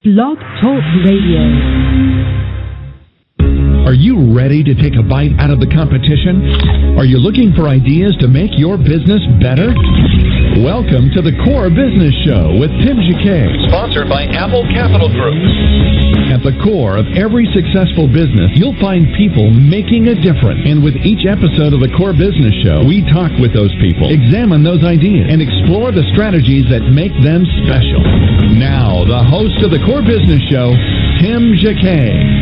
Blog Talk Radio. Are you ready to take a bite out of the competition? Are you looking for ideas to make your business better? Welcome to the Core Business Show with Tim Jacquet. Sponsored by Apple Capital Group. At the core of every successful business, you'll find people making a difference. And with each episode of the Core Business Show, we talk with those people, examine those ideas, and explore the strategies that make them special. Now, the host of the Core Business Show, Tim Jacquet.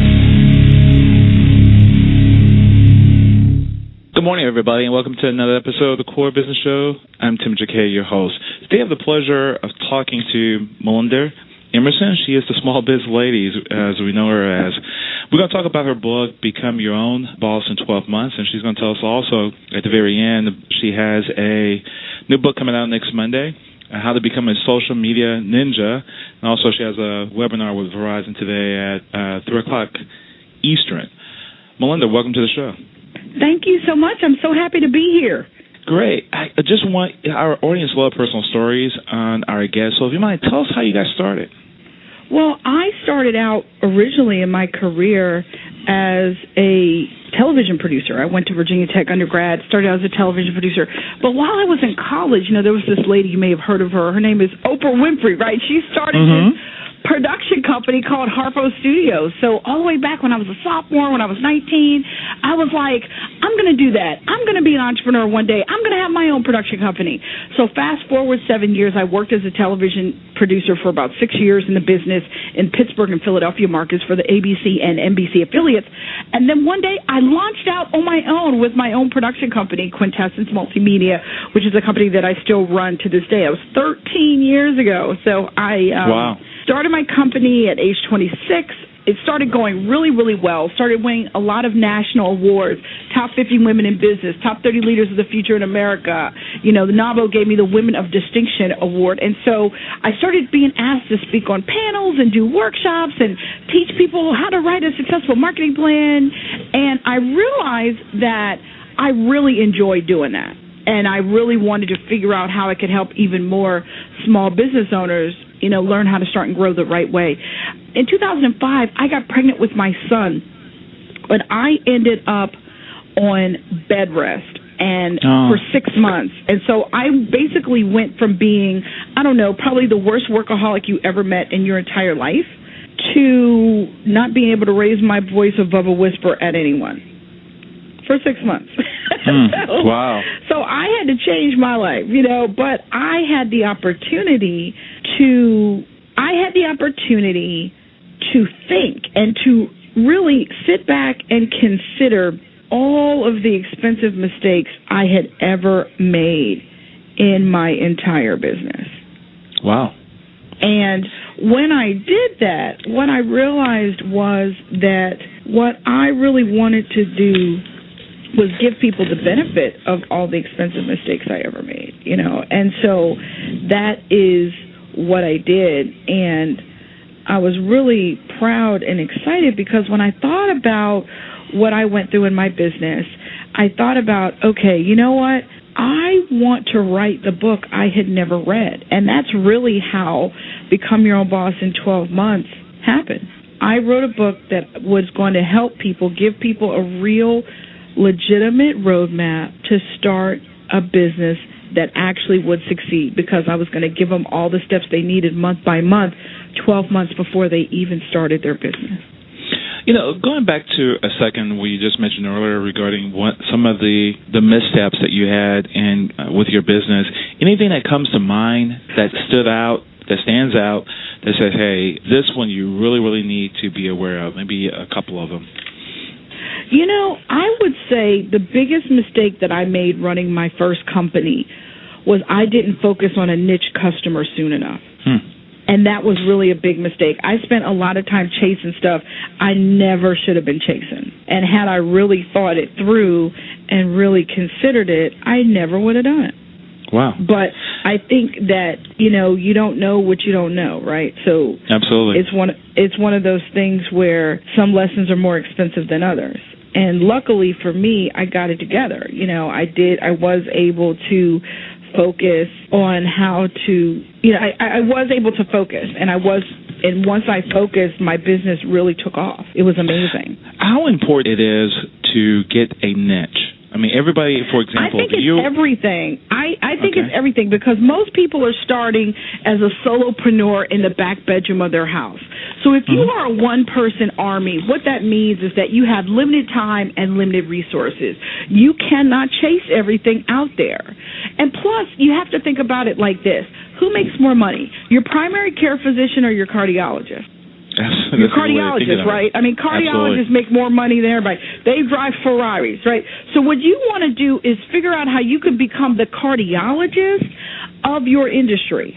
Good morning, everybody, and welcome to another episode of the Core Business Show. I'm Tim Jacquet, your host. Today I have the pleasure of talking to Melinda Emerson. She is the small biz lady, as we know her as. We're going to talk about her book, Become Your Own Boss in 12 Months, and she's going to tell us also at the very end she has a new book coming out next Monday, How to Become a Social Media Ninja, and also she has a webinar with Verizon today at 3 o'clock Eastern. Melinda, welcome to the show. Thank you so much. I'm so happy to be here. Great. I just want our audience to love personal stories on our guests. So if you mind, tell us how you got started. Well, I started out originally in my career as a television producer. I went to Virginia Tech undergrad, started out as a television producer. But while I was in college, there was this lady, you may have heard of her. Her name is Oprah Winfrey, right? She started this production company called Harpo Studios. So all the way back when I was a sophomore, when I was 19, I was like, I'm going to do that. I'm going to be an entrepreneur one day. I'm going to have my own production company. So fast forward 7 years, I worked as a television producer for about 6 years in the business in Pittsburgh and Philadelphia markets for the ABC and NBC affiliates. And then one day I launched out on my own with my own production company, Quintessence Multimedia, which is a company that I still run to this day. It was 13 years ago. So I started my company at age 26. It started going really, really well. Started winning a lot of national awards, top 50 women in business, top 30 leaders of the future in America. The NABO gave me the Women of Distinction Award. And so I started being asked to speak on panels and do workshops and teach people how to write a successful marketing plan. And I realized that I really enjoyed doing that. And I really wanted to figure out how I could help even more small business owners learn how to start and grow the right way. In 2005, I got pregnant with my son, but I ended up on bed rest and for 6 months. And so I basically went from being, probably the worst workaholic you ever met in your entire life to not being able to raise my voice above a whisper at anyone for 6 months. Wow. So I had to change my life, but I had the opportunity to think and to really sit back and consider all of the expensive mistakes I had ever made in my entire business. Wow. And when I did that, what I realized was that what I really wanted to do was give people the benefit of all the expensive mistakes I ever made, And so that is what I did. And I was really proud and excited because when I thought about what I went through in my business, I thought about, okay, you know what? I want to write the book I had never read. And that's really how Become Your Own Boss in 12 Months happened. I wrote a book that was going to help people, give people a real legitimate roadmap to start a business that actually would succeed, because I was going to give them all the steps they needed month by month, 12 months before they even started their business. Going back to a second, we just mentioned earlier regarding some of the missteps that you had with your business. Anything that comes to mind that stands out, that says, hey, this one you really, really need to be aware of, maybe a couple of them? I would say the biggest mistake that I made running my first company was I didn't focus on a niche customer soon enough. And that was really a big mistake. I spent a lot of time chasing stuff I never should have been chasing. And had I really thought it through and really considered it, I never would have done it. Wow. But I think that, you don't know what you don't know, right? So absolutely. It's one of those things where some lessons are more expensive than others. And luckily for me, I got it together. I was able to focus on how to, I was able to focus, and once I focused, my business really took off. It was amazing. How important it is to get a niche? I mean, everybody, for example, I think it's everything. I think it's everything, because most people are starting as a solopreneur in the back bedroom of their house. So if you are a one-person army, what that means is that you have limited time and limited resources. You cannot chase everything out there. And plus, you have to think about it like this. Who makes more money, your primary care physician or your cardiologist? Your cardiologist, right? I mean, cardiologists make more money than everybody. They drive Ferraris, right? So what you want to do is figure out how you can become the cardiologist of your industry.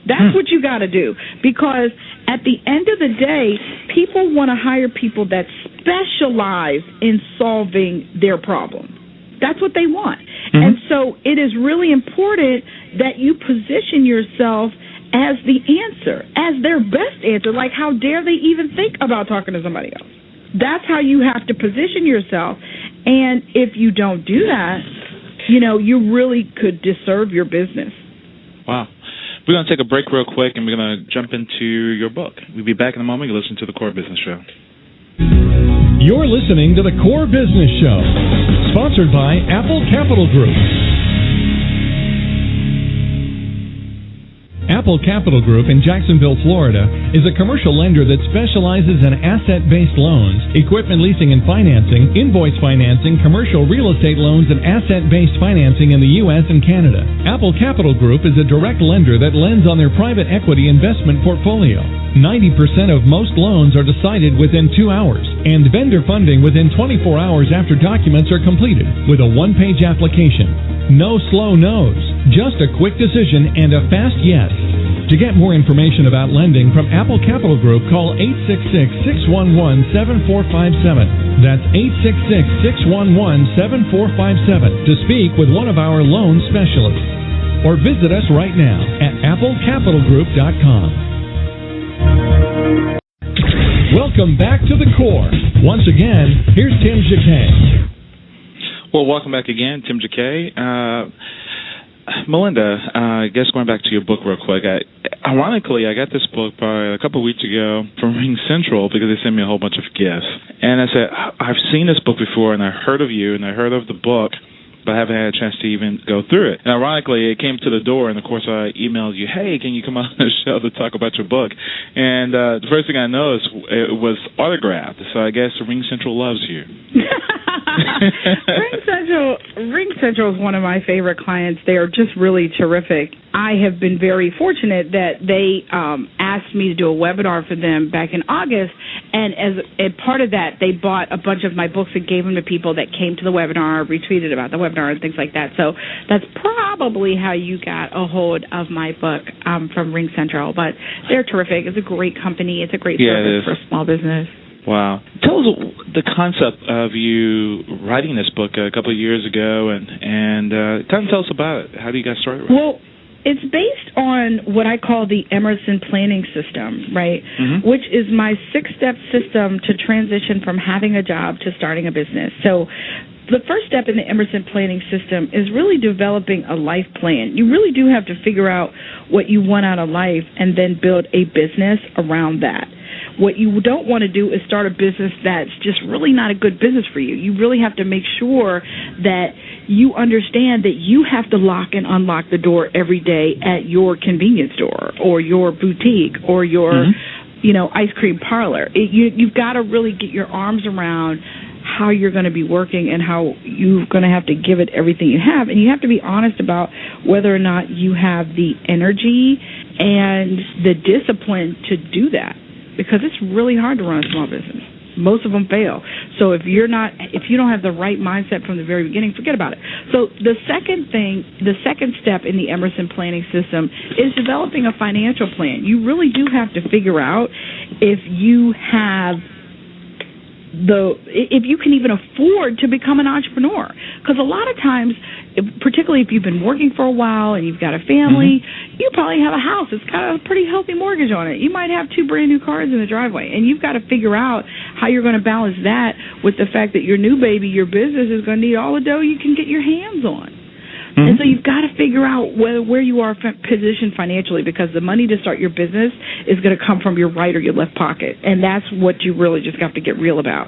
That's what you got to do, because at the end of the day, people want to hire people that specialize in solving their problem. That's what they want. And so it is really important that you position yourself as the answer, as their best answer. Like, how dare they even think about talking to somebody else? That's how you have to position yourself. And if you don't do that, you really could disserve your business. Wow. We're going to take a break real quick, and we're going to jump into your book. We'll be back in a moment. You listen to The Core Business Show. You're listening to The Core Business Show, sponsored by Apple Capital Group. Apple Capital Group in Jacksonville, Florida, is a commercial lender that specializes in asset-based loans, equipment leasing and financing, invoice financing, commercial real estate loans, and asset-based financing in the U.S. and Canada. Apple Capital Group is a direct lender that lends on their private equity investment portfolio. 90% of most loans are decided within 2 hours, and vendor funding within 24 hours after documents are completed, with a one-page application. No slow no's, just a quick decision and a fast yes. To get more information about lending from Apple Capital Group, call 866-611-7457. That's 866-611-7457 to speak with one of our loan specialists. Or visit us right now at applecapitalgroup.com. Welcome back to The Core. Once again, here's Tim Jacquet. Well, welcome back again, Tim Jacquet. Melinda, I guess going back to your book real quick, ironically, I got this book probably a couple of weeks ago from Ring Central because they sent me a whole bunch of gifts. And I said, I've seen this book before, and I heard of you, and I heard of the book, but I haven't had a chance to even go through it. And ironically, it came to the door, and of course I emailed you, hey, can you come on the show to talk about your book? And the first thing I noticed, it was autographed, so I guess Ring Central loves you. Ring Central is one of my favorite clients. They are just really terrific. I have been very fortunate that they asked me to do a webinar for them back in August, and as a part of that, they bought a bunch of my books and gave them to people that came to the webinar, retweeted about the webinar and things like that. So that's probably how you got a hold of my book from Ring Central. But they're terrific. It's a great company. It's a great service for a small business. Wow. Tell us the concept of you writing this book a couple of years ago, and kind of tell us about it. How do you get started with it? Well, it's based on what I call the Emerson planning system, right, which is my 6-step system to transition from having a job to starting a business. So the first step in the Emerson planning system is really developing a life plan. You really do have to figure out what you want out of life and then build a business around that. What you don't want to do is start a business that's just really not a good business for you. You really have to make sure that you understand that you have to lock and unlock the door every day at your convenience store or your boutique or your, ice cream parlor. You've got to really get your arms around how you're going to be working and how you're going to have to give it everything you have. And you have to be honest about whether or not you have the energy and the discipline to do that. Because it's really hard to run a small business. Most of them fail. So if you don't have the right mindset from the very beginning, forget about it. So the second step in the Emerson planning system is developing a financial plan. You really do have to figure out if you can even afford to become an entrepreneur. Because a lot of times, particularly if you've been working for a while and you've got a family, you probably have a house that's got a pretty healthy mortgage on it. You might have 2 brand new cars in the driveway, and you've got to figure out how you're going to balance that with the fact that your new baby, your business, is going to need all the dough you can get your hands on. And so you've got to figure out where you are positioned financially, because the money to start your business is going to come from your right or your left pocket. And that's what you really just have to get real about.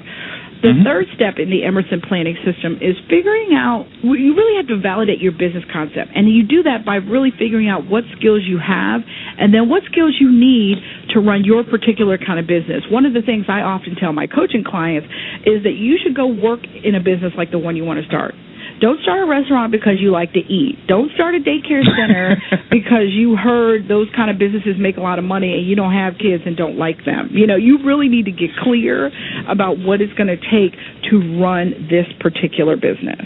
The third step in the Emerson planning system is figuring out, you really have to validate your business concept. And you do that by really figuring out what skills you have and then what skills you need to run your particular kind of business. One of the things I often tell my coaching clients is that you should go work in a business like the one you want to start. Don't start a restaurant because you like to eat. Don't start a daycare center because you heard those kind of businesses make a lot of money and you don't have kids and don't like them. You know, you really need to get clear about what it's going to take to run this particular business.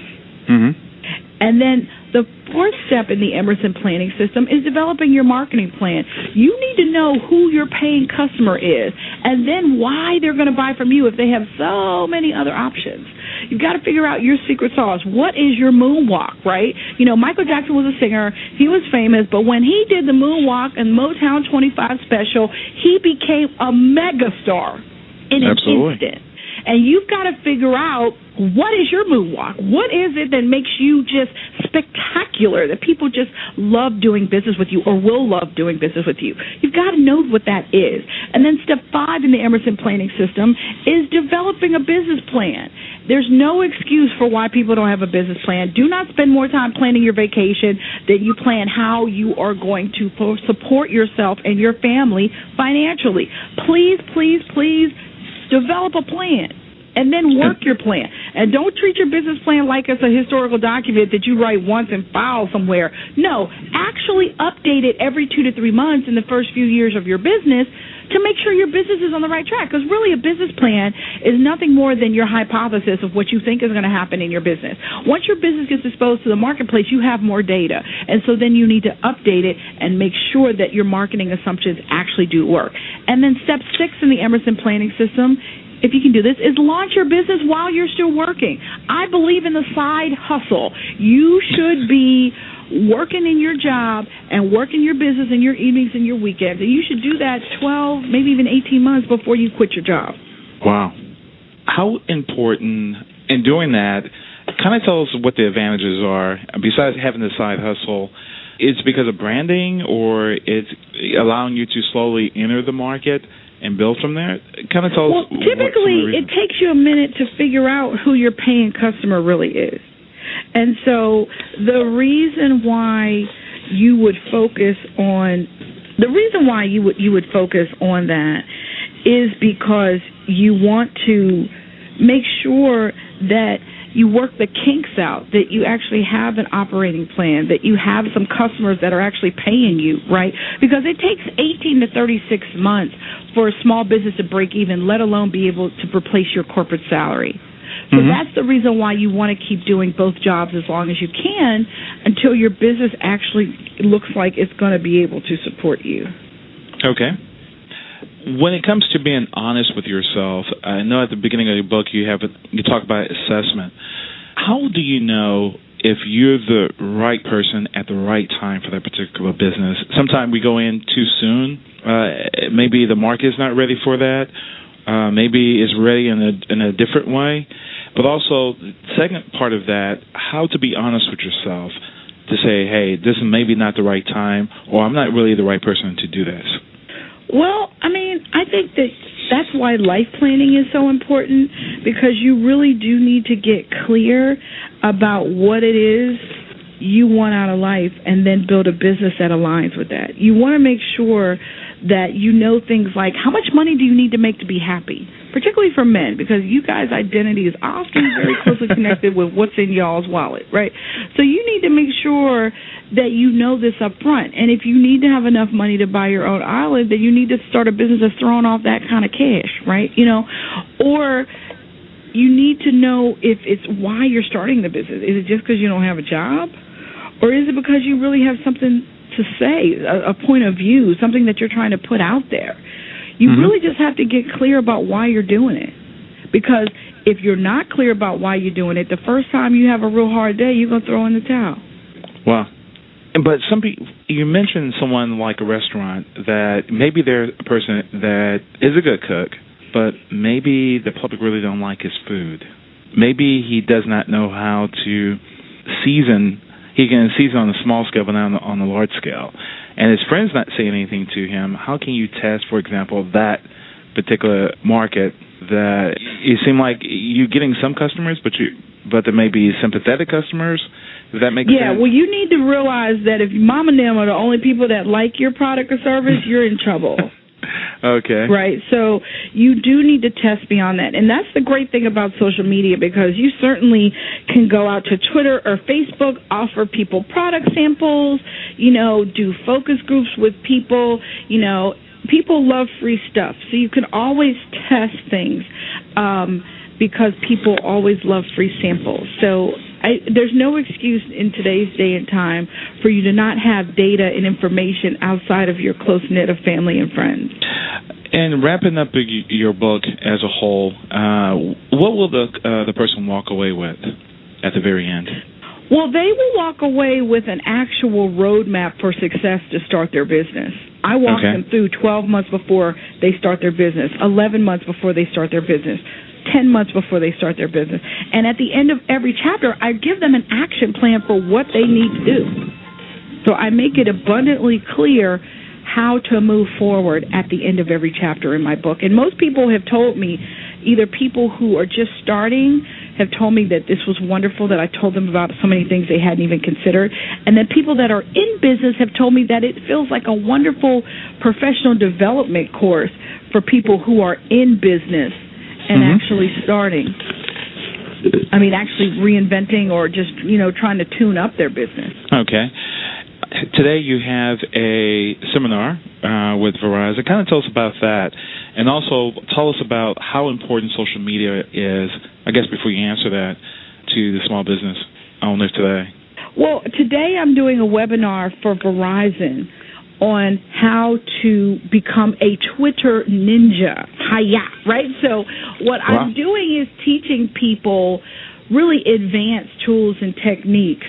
And then the fourth step in the Emerson planning system is developing your marketing plan. You need to know who your paying customer is and then why they're going to buy from you if they have so many other options. You've got to figure out your secret sauce. What is your moonwalk, right? You know, Michael Jackson was a singer. He was famous, but when he did the moonwalk and Motown 25 special, he became a megastar in an instant. And you've got to figure out, what is your moonwalk? What is it that makes you just spectacular, that people just love doing business with you or will love doing business with you? You've got to know what that is. And then step 5 in the Emerson planning system is developing a business plan. There's no excuse for why people don't have a business plan. Do not spend more time planning your vacation than you plan how you are going to support yourself and your family financially. Please, please, please develop a plan and then work your plan. And don't treat your business plan like it's a historical document that you write once and file somewhere. No, actually update it every 2 to 3 months in the first few years of your business to make sure your business is on the right track. Because really a business plan is nothing more than your hypothesis of what you think is going to happen in your business. Once your business gets exposed to the marketplace, you have more data. And so then you need to update it and make sure that your marketing assumptions actually do work. And then step 6 in the Emerson planning system, if you can do this, is launch your business while you're still working. I believe in the side hustle. You should be working in your job and working your business in your evenings and your weekends. And you should do that 12, maybe even 18 months before you quit your job. Wow. How important in doing that, kind of tell us what the advantages are, besides having the side hustle. It's because of branding, or it's allowing you to slowly enter the market and build from there? Kind of tell us. Well, typically it takes you a minute to figure out who your paying customer really is. And so the reason why you would focus on that is because you want to make sure that you work the kinks out, that you actually have an operating plan, that you have some customers that are actually paying you, right? Because it takes 18 to 36 months for a small business to break even, let alone be able to replace your corporate salary. So that's the reason why you want to keep doing both jobs as long as you can until your business actually looks like it's going to be able to support you. Okay. When it comes to being honest with yourself, I know at the beginning of your book you talk about assessment. How do you know if you're the right person at the right time for that particular business? Sometimes we go in too soon. Maybe the market is not ready for that. Maybe it's ready in a different way. But also, the second part of that, how to be honest with yourself to say, hey, this is maybe not the right time, or I'm not really the right person to do this. Well, I mean, I think that's why life planning is so important, because you really do need to get clear about what it is you want out of life and then build a business that aligns with that. You want to make sure that you know things like, how much money do you need to make to be happy, particularly for men, because you guys' identity is often very closely connected with what's in y'all's wallet, right? So you need to make sure that you know this up front. And if you need to have enough money to buy your own island, then you need to start a business that's throwing off that kind of cash, right? You know, or you need to know if it's why you're starting the business. Is it just because you don't have a job? Or is it because you really have something to say, a point of view, something that you're trying to put out there? You really just have to get clear about why you're doing it. Because if you're not clear about why you're doing it, the first time you have a real hard day, you're going to throw in the towel. Wow. But some people, you mentioned someone like a restaurant that maybe they're a person that is a good cook, but maybe the public really don't like his food. Maybe he does not know how to season. he sees it on the small scale, but not on the large scale. And his friends not saying anything to him. How can you test, for example, that particular market that it seemed like you're getting some customers, but there may be sympathetic customers? Does that make sense? Yeah, well, you need to realize that if mom and them are the only people that like your product or service, you're in trouble. Okay. Right. So you do need to test beyond that. And that's the great thing about social media, because you certainly can go out to Twitter or Facebook, offer people product samples, do focus groups with people. People love free stuff. So you can always test things because people always love free samples. So there's no excuse in today's day and time for you to not have data and information outside of your close-knit of family and friends. And wrapping up your book as a whole, what will the person walk away with at the very end? Well, they will walk away with an actual roadmap for success to start their business. I walk them through 12 months before they start their business, 11 months before they start their business, 10 months before they start their business. And at the end of every chapter, I give them an action plan for what they need to do. So I make it abundantly clear how to move forward at the end of every chapter in my book. And most people have told me, either people who are just starting have told me that this was wonderful, that I told them about so many things they hadn't even considered. And then people that are in business have told me that it feels like a wonderful professional development course for people who are in business and actually starting. I mean, actually reinventing or just, trying to tune up their business. Okay. Today you have a seminar with Verizon. Kind of tell us about that. And also tell us about how important social media is, I guess before you answer that, to the small business owner today. Well, today I'm doing a webinar for Verizon on how to become a Twitter ninja. Hiya, right? So what I'm doing is teaching people really advanced tools and techniques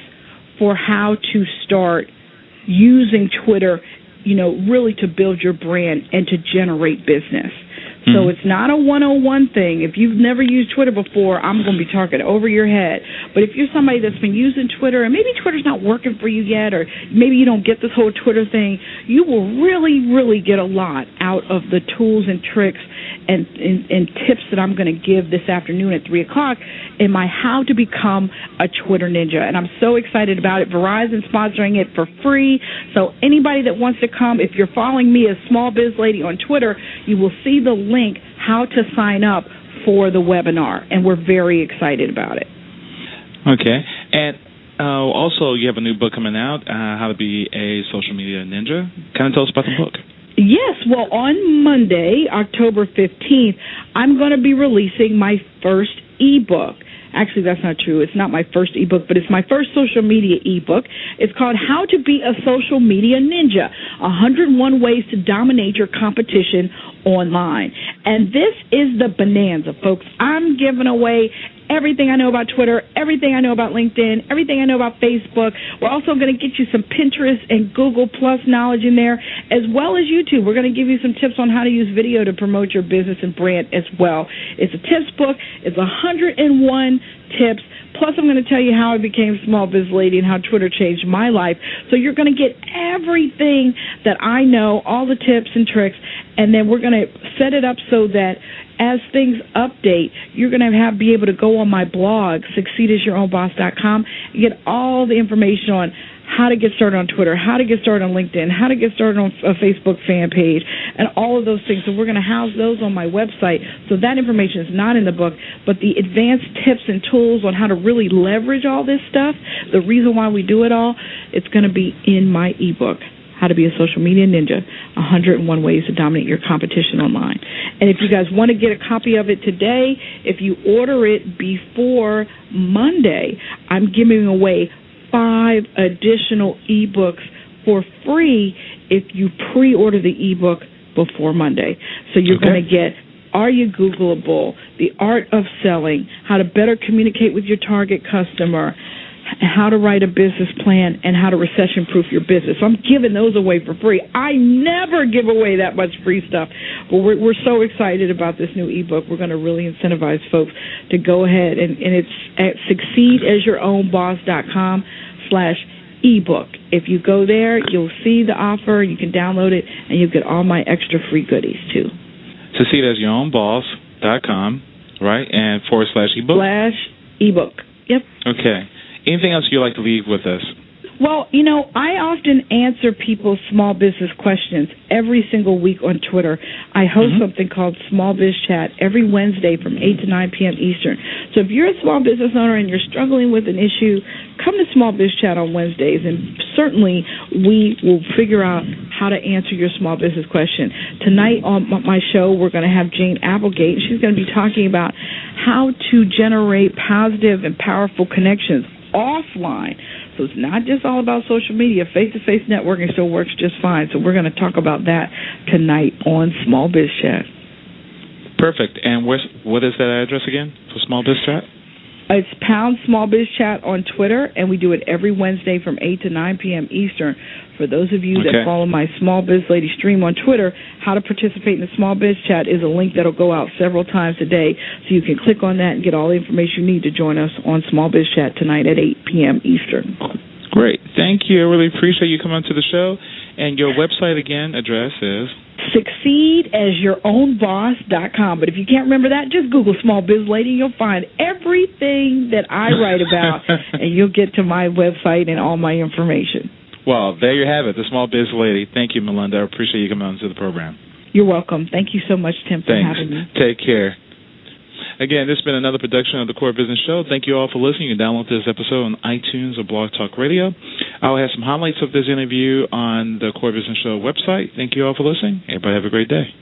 for how to start using Twitter, really to build your brand and to generate business. So it's not a 101 thing. If you've never used Twitter before, I'm going to be talking over your head. But if you're somebody that's been using Twitter, and maybe Twitter's not working for you yet, or maybe you don't get this whole Twitter thing, you will really, really get a lot out of the tools and tricks and tips that I'm going to give this afternoon at 3 o'clock in my How to Become a Twitter Ninja. And I'm so excited about it. Verizon's sponsoring it for free. So anybody that wants to come, if you're following me as Small Biz Lady on Twitter, you will see the link how to sign up for the webinar. And we're very excited about it. Okay. And also, you have a new book coming out, How to Be a Social Media Ninja. Kind of tell us about the book. Yes, well, on Monday, October 15th, I'm going to be releasing my first ebook. Actually, that's not true. It's not my first ebook, but it's my first social media ebook. It's called How to Be a Social Media Ninja, 101 Ways to Dominate Your Competition Online. And this is the bonanza, folks. I'm giving away everything I know about Twitter, everything I know about LinkedIn, everything I know about Facebook. We're also going to get you some Pinterest and Google Plus knowledge in there, as well as YouTube. We're going to give you some tips on how to use video to promote your business and brand as well. It's a tips book. It's 101 tips. Plus, I'm going to tell you how I became Small Biz Lady and how Twitter changed my life. So you're going to get everything that I know, all the tips and tricks, and then we're going to set it up so that as things update, you're going to be able to go on my blog, succeedasYourOwnBoss.com, and get all the information on how to get started on Twitter, how to get started on LinkedIn, how to get started on a Facebook fan page, and all of those things. So we're going to house those on my website. So that information is not in the book, but the advanced tips and tools on how to really leverage all this stuff, the reason why we do it all, it's going to be in my ebook, How to Be a Social Media Ninja, 101 Ways to Dominate Your Competition Online. And if you guys want to get a copy of it today, if you order it before Monday, I'm giving away 5 additional ebooks for free if you pre-order the ebook before Monday. So you're going to get Are You Googleable, The Art of Selling, How to Better Communicate with Your Target Customer, How to Write a Business Plan, and How to Recession-Proof Your Business. So I'm giving those away for free. I never give away that much free stuff. But we're so excited about this new ebook. We're going to really incentivize folks to go ahead, and it's at succeedasYourOwnBoss.com/ ebook. If you go there, you'll see the offer. You can download it, and you'll get all my extra free goodies, too. To see it as yourownboss.com, right, and /ebook? /ebook, yep. Okay. Anything else you'd like to leave with us? Well, I often answer people's small business questions every single week on Twitter. I host something called Small Biz Chat every Wednesday from 8 to 9 p.m. Eastern. So if you're a small business owner and you're struggling with an issue, come to Small Biz Chat on Wednesdays, and certainly we will figure out how to answer your small business question. Tonight on my show, we're going to have Jane Applegate. She's going to be talking about how to generate positive and powerful connections offline. So it's not just all about social media. Face-to-face networking still works just fine. So we're going to talk about that tonight on Small Biz Chat. Perfect. And what is that address again for Small Biz Chat? It's #Small Biz Chat on Twitter, and we do it every Wednesday from 8 to 9 p.m. Eastern. For those of you that follow my Small Biz Lady stream on Twitter, how to participate in the Small Biz Chat is a link that will go out several times a day, so you can click on that and get all the information you need to join us on Small Biz Chat tonight at 8 p.m. Eastern. Great. Thank you. I really appreciate you coming to the show. And your website, again, address is? SucceedAsYourOwnBoss.com. But if you can't remember that, just Google Small Biz Lady. You'll find everything that I write about, and you'll get to my website and all my information. Well, there you have it, the Small Biz Lady. Thank you, Melinda. I appreciate you coming on to the program. You're welcome. Thank you so much, Tim, for having me. Take care. Again, this has been another production of the Core Business Show. Thank you all for listening. You can download this episode on iTunes or Blog Talk Radio. I'll have some highlights of this interview on the Core Business Show website. Thank you all for listening. Everybody have a great day.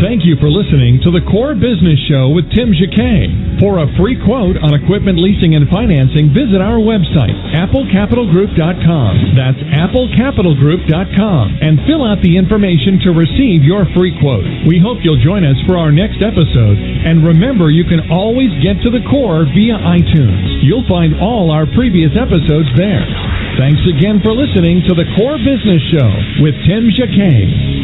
Thank you for listening to the Core Business Show with Tim Jacquet. For a free quote on equipment leasing and financing, visit our website, applecapitalgroup.com. That's applecapitalgroup.com. And fill out the information to receive your free quote. We hope you'll join us for our next episode. And remember, you can always get to the Core via iTunes. You'll find all our previous episodes there. Thanks again for listening to the Core Business Show with Tim Jacquet.